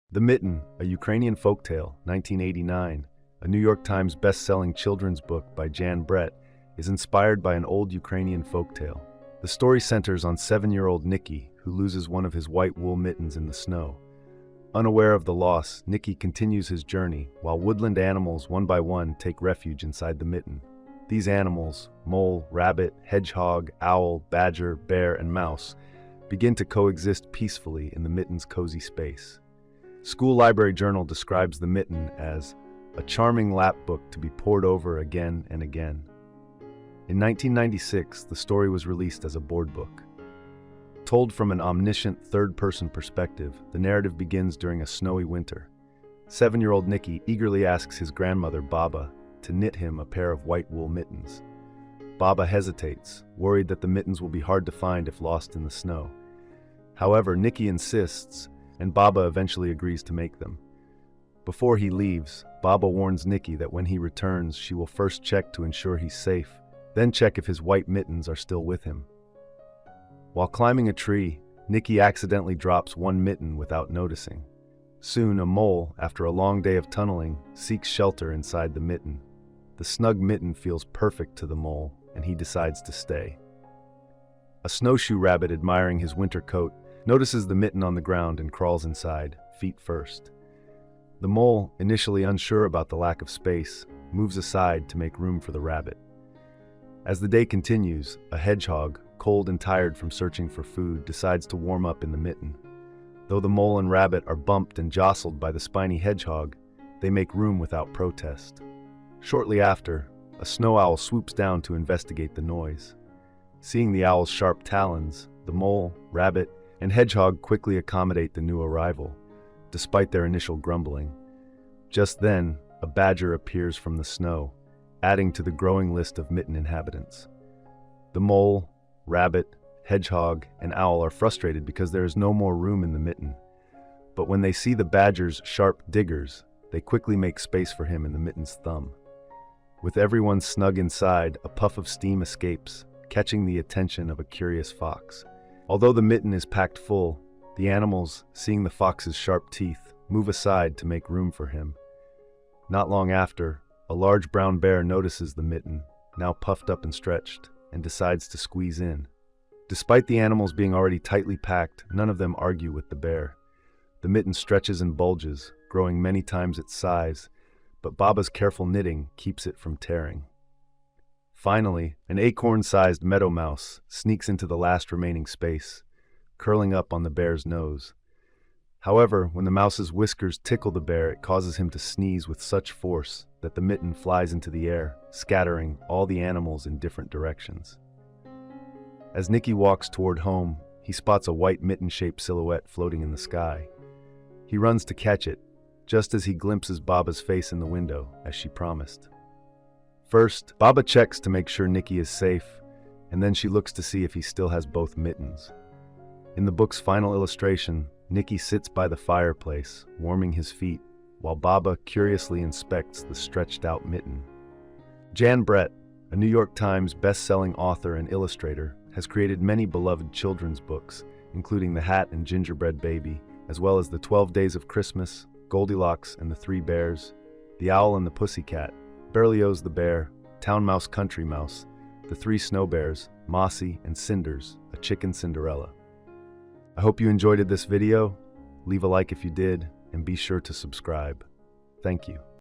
The Mitten, a Ukrainian folktale, 1989, a New York Times best-selling children's book by Jan Brett, is inspired by an old Ukrainian folktale. The story centers on 7-year-old Nicki, who loses one of his white wool mittens in the snow. Unaware of the loss, Nicki continues his journey, while woodland animals one by one take refuge inside the mitten. These animals, mole, rabbit, hedgehog, owl, badger, bear, and mouse, begin to coexist peacefully in the mitten's cozy space. School Library Journal describes the Mitten as a charming lap book to be pored over again and again. In 1996, the story was released as a board book. Told from an omniscient third-person perspective, the narrative begins during a snowy winter. 7-year-old Nicki eagerly asks his grandmother, Baba, to knit him a pair of white wool mittens. Baba hesitates, worried that the mittens will be hard to find if lost in the snow. However, Nicki insists, and Baba eventually agrees to make them. Before he leaves, Baba warns Nicki that when he returns, she will first check to ensure he's safe, then check if his white mittens are still with him. While climbing a tree, Nicki accidentally drops one mitten without noticing. Soon, a mole, after a long day of tunneling, seeks shelter inside the mitten. The snug mitten feels perfect to the mole, and he decides to stay. A snowshoe rabbit, admiring his winter coat, notices the mitten on the ground and crawls inside, feet first. The mole, initially unsure about the lack of space, moves aside to make room for the rabbit. As the day continues, a hedgehog, cold and tired from searching for food, decides to warm up in the mitten. Though the mole and rabbit are bumped and jostled by the spiny hedgehog, they make room without protest. Shortly after, a snow owl swoops down to investigate the noise. Seeing the owl's sharp talons, the mole, rabbit, and hedgehog quickly accommodate the new arrival, despite their initial grumbling. Just then, a badger appears from the snow, adding to the growing list of mitten inhabitants. The mole, rabbit, hedgehog, and owl are frustrated because there is no more room in the mitten. But when they see the badger's sharp diggers, they quickly make space for him in the mitten's thumb. With everyone snug inside, a puff of steam escapes, catching the attention of a curious fox. Although the mitten is packed full, the animals, seeing the fox's sharp teeth, move aside to make room for him. Not long after, a large brown bear notices the mitten, now puffed up and stretched, and decides to squeeze in. Despite the animals being already tightly packed, none of them argue with the bear. The mitten stretches and bulges, growing many times its size, but Baba's careful knitting keeps it from tearing. Finally, an acorn-sized meadow mouse sneaks into the last remaining space, curling up on the bear's nose. However, when the mouse's whiskers tickle the bear, it causes him to sneeze with such force that the mitten flies into the air, scattering all the animals in different directions. As Nicki walks toward home, he spots a white mitten-shaped silhouette floating in the sky. He runs to catch it, just as he glimpses Baba's face in the window, as she promised. First, Baba checks to make sure Nicki is safe, and then she looks to see if he still has both mittens. In the book's final illustration, Nicki sits by the fireplace, warming his feet, while Baba curiously inspects the stretched-out mitten. Jan Brett, a New York Times best-selling author and illustrator, has created many beloved children's books, including The Hat and Gingerbread Baby, as well as The 12 Days of Christmas, Goldilocks and the Three Bears, The Owl and the Pussycat, Berlioz the Bear, Town Mouse Country Mouse, The Three Snow Bears, Mossy, and Cinders, A Chicken Cinderella. I hope you enjoyed this video. Leave a like if you did, and be sure to subscribe. Thank you.